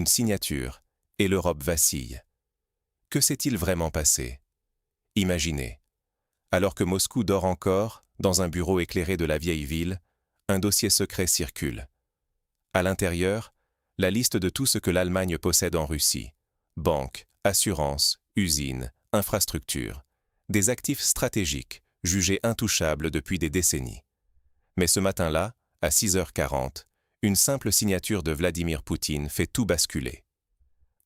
une signature, et l'Europe vacille. Que s'est-il vraiment passé? Imaginez. Alors que Moscou dort encore, dans un bureau éclairé de la vieille ville, un dossier secret circule. À l'intérieur, la liste de tout ce que l'Allemagne possède en Russie. Banques, assurances, usines, infrastructures. Des actifs stratégiques, jugés intouchables depuis des décennies. Mais ce matin-là, à 6h40, une simple signature de Vladimir Poutine fait tout basculer.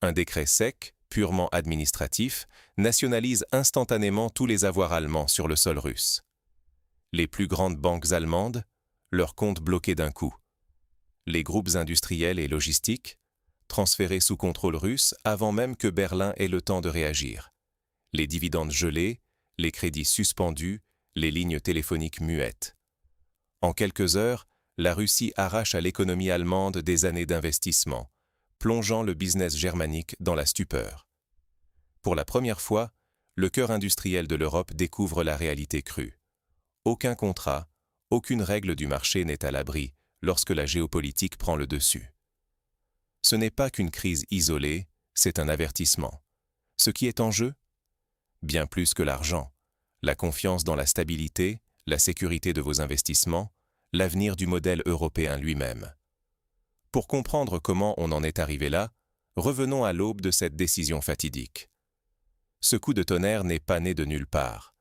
Un décret sec, purement administratif, nationalise instantanément tous les avoirs allemands sur le sol russe. Les plus grandes banques allemandes, leurs comptes bloqués d'un coup. Les groupes industriels et logistiques, transférés sous contrôle russe avant même que Berlin ait le temps de réagir. Les dividendes gelés, les crédits suspendus, les lignes téléphoniques muettes. En quelques heures, la Russie arrache à l'économie allemande des années d'investissement, plongeant le business germanique dans la stupeur. Pour la première fois, le cœur industriel de l'Europe découvre la réalité crue. Aucun contrat, aucune règle du marché n'est à l'abri lorsque la géopolitique prend le dessus. Ce n'est pas qu'une crise isolée, c'est un avertissement. Ce qui est en jeu? Bien plus que l'argent, la confiance dans la stabilité, la sécurité de vos investissements, l'avenir du modèle européen lui-même. Pour comprendre comment on en est arrivé là, revenons à l'aube de cette décision fatidique. Ce coup de tonnerre n'est pas né de nulle part.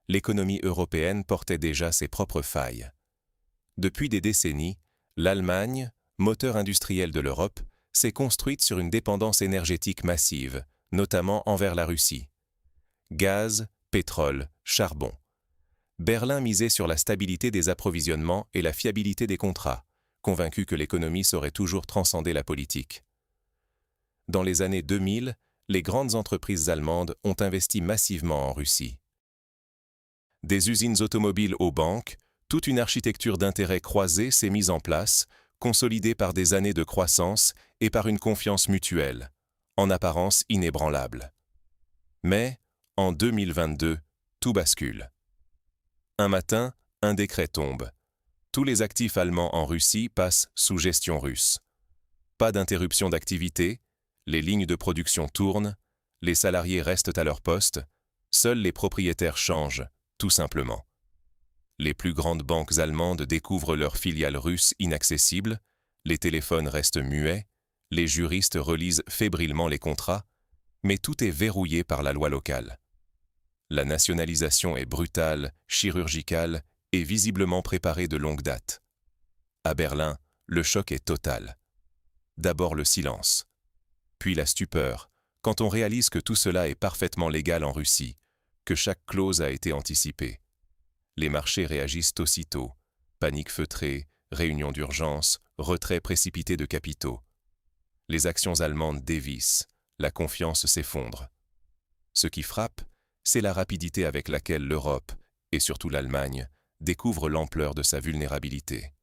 L'économie européenne portait déjà ses propres failles. Depuis des décennies, l'Allemagne, moteur industriel de l'Europe, s'est construite sur une dépendance énergétique massive, notamment envers la Russie. Gaz, pétrole, charbon. Berlin misait sur la stabilité des approvisionnements et la fiabilité des contrats, convaincu que l'économie saurait toujours transcender la politique. Dans les années 2000, les grandes entreprises allemandes ont investi massivement en Russie. Des usines automobiles aux banques, toute une architecture d'intérêts croisés s'est mise en place, consolidée par des années de croissance et par une confiance mutuelle, en apparence inébranlable. Mais, en 2022, tout bascule. Un matin, un décret tombe. Tous les actifs allemands en Russie passent sous gestion russe. Pas d'interruption d'activité, les lignes de production tournent, les salariés restent à leur poste, seuls les propriétaires changent, tout simplement. Les plus grandes banques allemandes découvrent leurs filiales russes inaccessibles, les téléphones restent muets, les juristes relisent fébrilement les contrats, mais tout est verrouillé par la loi locale. La nationalisation est brutale, chirurgicale et visiblement préparée de longue date. À Berlin, le choc est total. D'abord le silence, puis la stupeur, quand on réalise que tout cela est parfaitement légal en Russie, que chaque clause a été anticipée. Les marchés réagissent aussitôt, panique feutrée, réunion d'urgence, retrait précipité de capitaux. Les actions allemandes dévissent, la confiance s'effondre. Ce qui frappe, c'est la rapidité avec laquelle l'Europe, et surtout l'Allemagne, découvre l'ampleur de sa vulnérabilité.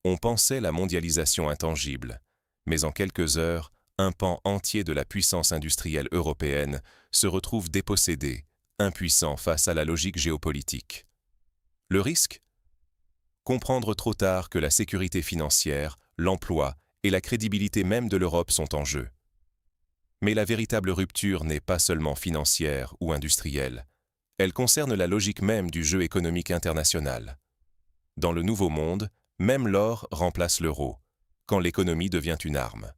On pensait la mondialisation intangible, mais en quelques heures, un pan entier de la puissance industrielle européenne se retrouve dépossédé, impuissant face à la logique géopolitique. Le risque? Comprendre trop tard que la sécurité financière, l'emploi et la crédibilité même de l'Europe sont en jeu. Mais la véritable rupture n'est pas seulement financière ou industrielle. Elle concerne la logique même du jeu économique international. Dans le Nouveau Monde, même l'or remplace l'euro, quand l'économie devient une arme.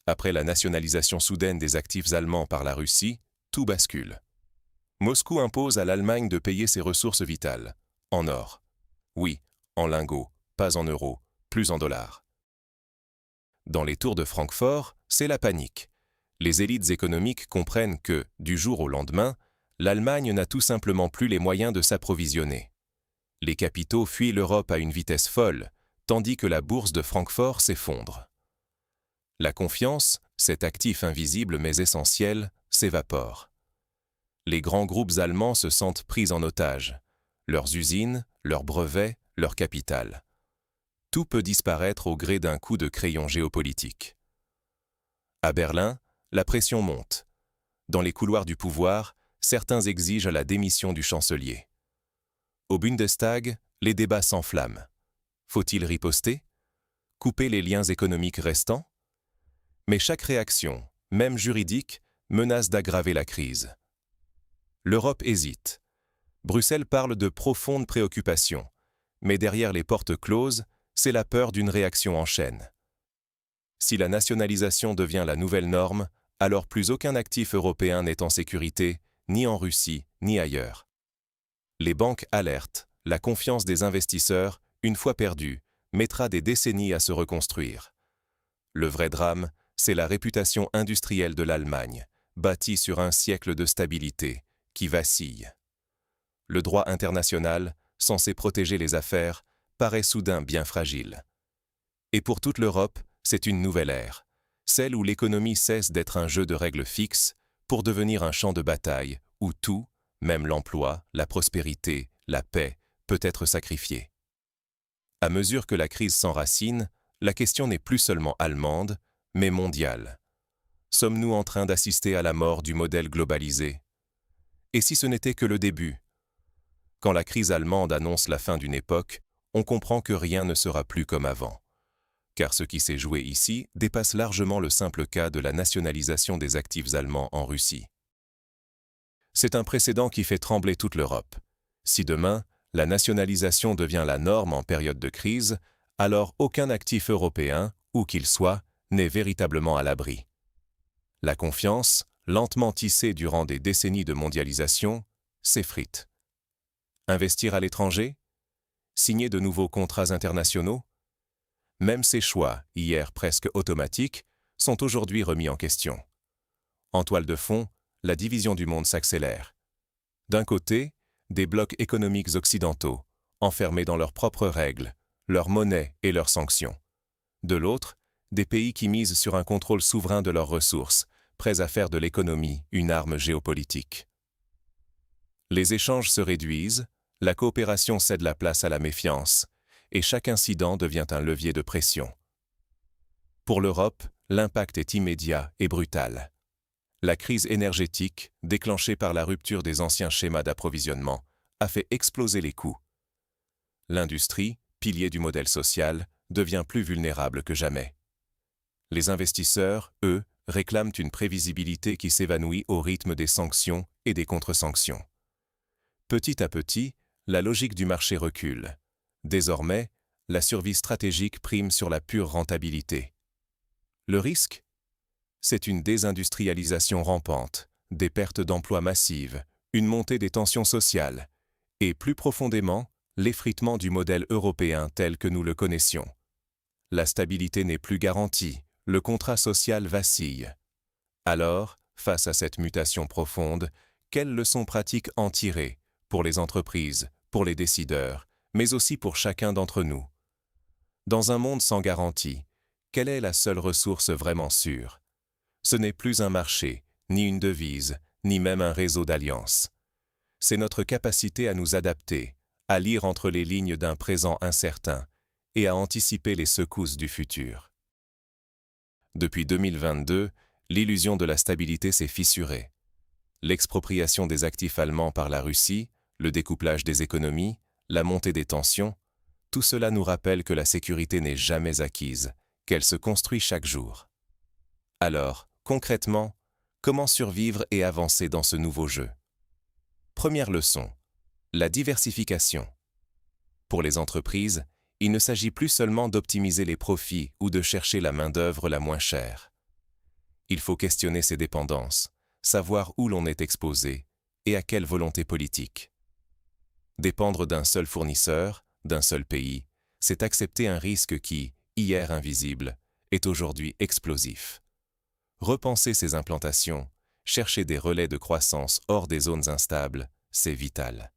Après la nationalisation soudaine des actifs allemands par la Russie, tout bascule. Moscou impose à l'Allemagne de payer ses ressources vitales, en or. Oui, en lingots, pas en euros, plus en dollars. Dans les tours de Francfort, c'est la panique. Les élites économiques comprennent que, du jour au lendemain, l'Allemagne n'a tout simplement plus les moyens de s'approvisionner. Les capitaux fuient l'Europe à une vitesse folle, tandis que la bourse de Francfort s'effondre. La confiance, cet actif invisible mais essentiel, s'évapore. Les grands groupes allemands se sentent pris en otage. Leurs usines, leurs brevets, leur capital. Tout peut disparaître au gré d'un coup de crayon géopolitique. À Berlin, la pression monte. Dans les couloirs du pouvoir, certains exigent la démission du chancelier. Au Bundestag, les débats s'enflamment. Faut-il riposter? Couper les liens économiques restants? Mais chaque réaction, même juridique, menace d'aggraver la crise. L'Europe hésite. Bruxelles parle de profondes préoccupations, mais derrière les portes closes, c'est la peur d'une réaction en chaîne. Si la nationalisation devient la nouvelle norme, alors plus aucun actif européen n'est en sécurité, ni en Russie, ni ailleurs. Les banques alertent, la confiance des investisseurs, une fois perdue, mettra des décennies à se reconstruire. Le vrai drame, c'est la réputation industrielle de l'Allemagne, bâtie sur un siècle de stabilité, qui vacille. Le droit international, censé protéger les affaires, paraît soudain bien fragile. Et pour toute l'Europe, c'est une nouvelle ère, celle où l'économie cesse d'être un jeu de règles fixes pour devenir un champ de bataille où tout, même l'emploi, la prospérité, la paix, peut être sacrifié. À mesure que la crise s'enracine, la question n'est plus seulement allemande, mais mondiale. Sommes-nous en train d'assister à la mort du modèle globalisé? Et si ce n'était que le début? Quand la crise allemande annonce la fin d'une époque, on comprend que rien ne sera plus comme avant. Car ce qui s'est joué ici dépasse largement le simple cas de la nationalisation des actifs allemands en Russie. C'est un précédent qui fait trembler toute l'Europe. Si demain, la nationalisation devient la norme en période de crise, alors aucun actif européen, où qu'il soit, n'est véritablement à l'abri. La confiance, lentement tissée durant des décennies de mondialisation, s'effrite. Investir à l'étranger? Signer de nouveaux contrats internationaux? Même ces choix, hier presque automatiques, sont aujourd'hui remis en question. En toile de fond, la division du monde s'accélère. D'un côté, des blocs économiques occidentaux, enfermés dans leurs propres règles, leur monnaie et leurs sanctions. De l'autre, des pays qui misent sur un contrôle souverain de leurs ressources, prêts à faire de l'économie une arme géopolitique. Les échanges se réduisent, la coopération cède la place à la méfiance, et chaque incident devient un levier de pression. Pour l'Europe, l'impact est immédiat et brutal. La crise énergétique, déclenchée par la rupture des anciens schémas d'approvisionnement, a fait exploser les coûts. L'industrie, pilier du modèle social, devient plus vulnérable que jamais. Les investisseurs, eux, réclament une prévisibilité qui s'évanouit au rythme des sanctions et des contre-sanctions. Petit à petit, la logique du marché recule. Désormais, la survie stratégique prime sur la pure rentabilité. Le risque? C'est une désindustrialisation rampante, des pertes d'emplois massives, une montée des tensions sociales, et plus profondément, l'effritement du modèle européen tel que nous le connaissions. La stabilité n'est plus garantie, le contrat social vacille. Alors, face à cette mutation profonde, quelles leçons pratiques en tirer pour les entreprises, pour les décideurs, mais aussi pour chacun d'entre nous? Dans un monde sans garantie, quelle est la seule ressource vraiment sûre? Ce n'est plus un marché, ni une devise, ni même un réseau d'alliances. C'est notre capacité à nous adapter, à lire entre les lignes d'un présent incertain et à anticiper les secousses du futur. Depuis 2022, l'illusion de la stabilité s'est fissurée. L'expropriation des actifs allemands par la Russie, le découplage des économies, la montée des tensions, tout cela nous rappelle que la sécurité n'est jamais acquise, qu'elle se construit chaque jour. Alors, concrètement, comment survivre et avancer dans ce nouveau jeu? Première leçon, la diversification. Pour les entreprises, il ne s'agit plus seulement d'optimiser les profits ou de chercher la main-d'œuvre la moins chère. Il faut questionner ses dépendances, savoir où l'on est exposé et à quelle volonté politique. Dépendre d'un seul fournisseur, d'un seul pays, c'est accepter un risque qui, hier invisible, est aujourd'hui explosif. Repenser ses implantations, chercher des relais de croissance hors des zones instables, c'est vital.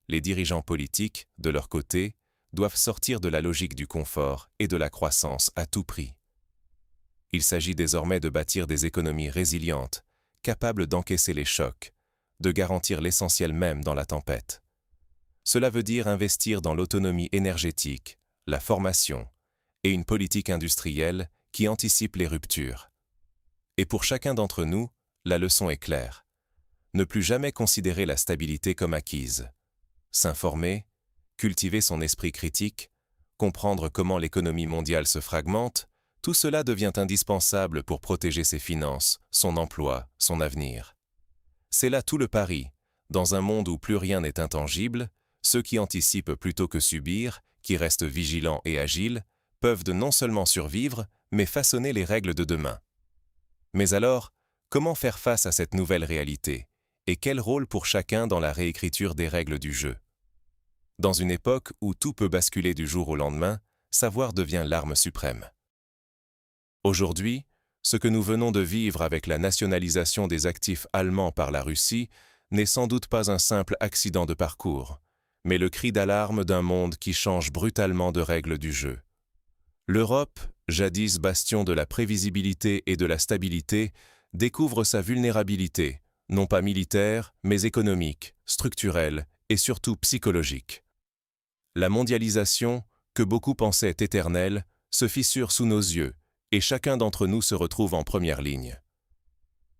Les dirigeants politiques, de leur côté, doivent sortir de la logique du confort et de la croissance à tout prix. Il s'agit désormais de bâtir des économies résilientes, capables d'encaisser les chocs, de garantir l'essentiel même dans la tempête. Cela veut dire investir dans l'autonomie énergétique, la formation et une politique industrielle qui anticipe les ruptures. Et pour chacun d'entre nous, la leçon est claire. Ne plus jamais considérer la stabilité comme acquise. S'informer, cultiver son esprit critique, comprendre comment l'économie mondiale se fragmente, Tout cela devient indispensable pour protéger ses finances, son emploi, son avenir. C'est là tout le pari. Dans un monde où plus rien n'est intangible, ceux qui anticipent plutôt que subir, qui restent vigilants et agiles, peuvent non seulement survivre, mais façonner les règles de demain. Mais alors, comment faire face à cette nouvelle réalité? Et quel rôle pour chacun dans la réécriture des règles du jeu? Dans une époque où tout peut basculer du jour au lendemain, savoir devient l'arme suprême. Aujourd'hui, ce que nous venons de vivre avec la nationalisation des actifs allemands par la Russie n'est sans doute pas un simple accident de parcours, mais le cri d'alarme d'un monde qui change brutalement de règles du jeu. L'Europe, jadis bastion de la prévisibilité et de la stabilité, découvre sa vulnérabilité, non pas militaire, mais économique, structurelle et surtout psychologique. La mondialisation, que beaucoup pensaient éternelle, se fissure sous nos yeux, et chacun d'entre nous se retrouve en première ligne.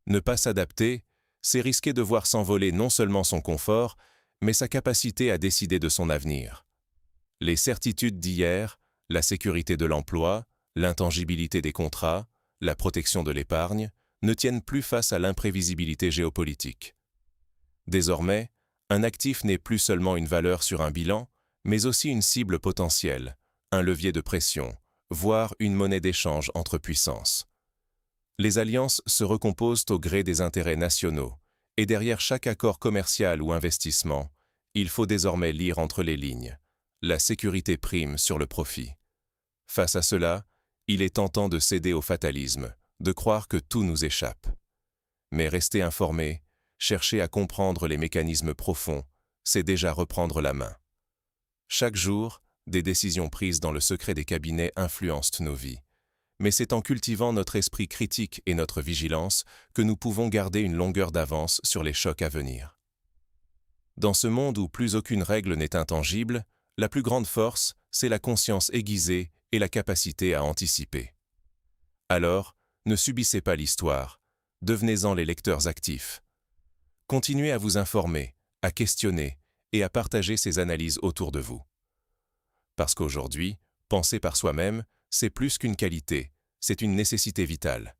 Ne pas s'adapter, c'est risquer de voir s'envoler non seulement son confort, mais sa capacité à décider de son avenir. Les certitudes d'hier, la sécurité de l'emploi, l'intangibilité des contrats, la protection de l'épargne, ne tiennent plus face à l'imprévisibilité géopolitique. Désormais, un actif n'est plus seulement une valeur sur un bilan, mais aussi une cible potentielle, un levier de pression, voire une monnaie d'échange entre puissances. Les alliances se recomposent au gré des intérêts nationaux, et derrière chaque accord commercial ou investissement, il faut désormais lire entre les lignes. La sécurité prime sur le profit. Face à cela, il est tentant de céder au fatalisme, de croire que tout nous échappe. Mais rester informé, chercher à comprendre les mécanismes profonds, c'est déjà reprendre la main. Chaque jour, des décisions prises dans le secret des cabinets influencent nos vies. Mais c'est en cultivant notre esprit critique et notre vigilance que nous pouvons garder une longueur d'avance sur les chocs à venir. Dans ce monde où plus aucune règle n'est intangible, la plus grande force, c'est la conscience aiguisée et la capacité à anticiper. Alors, ne subissez pas l'histoire, devenez-en les lecteurs actifs. Continuez à vous informer, à questionner et à partager ces analyses autour de vous. Parce qu'aujourd'hui, penser par soi-même, c'est plus qu'une qualité, c'est une nécessité vitale.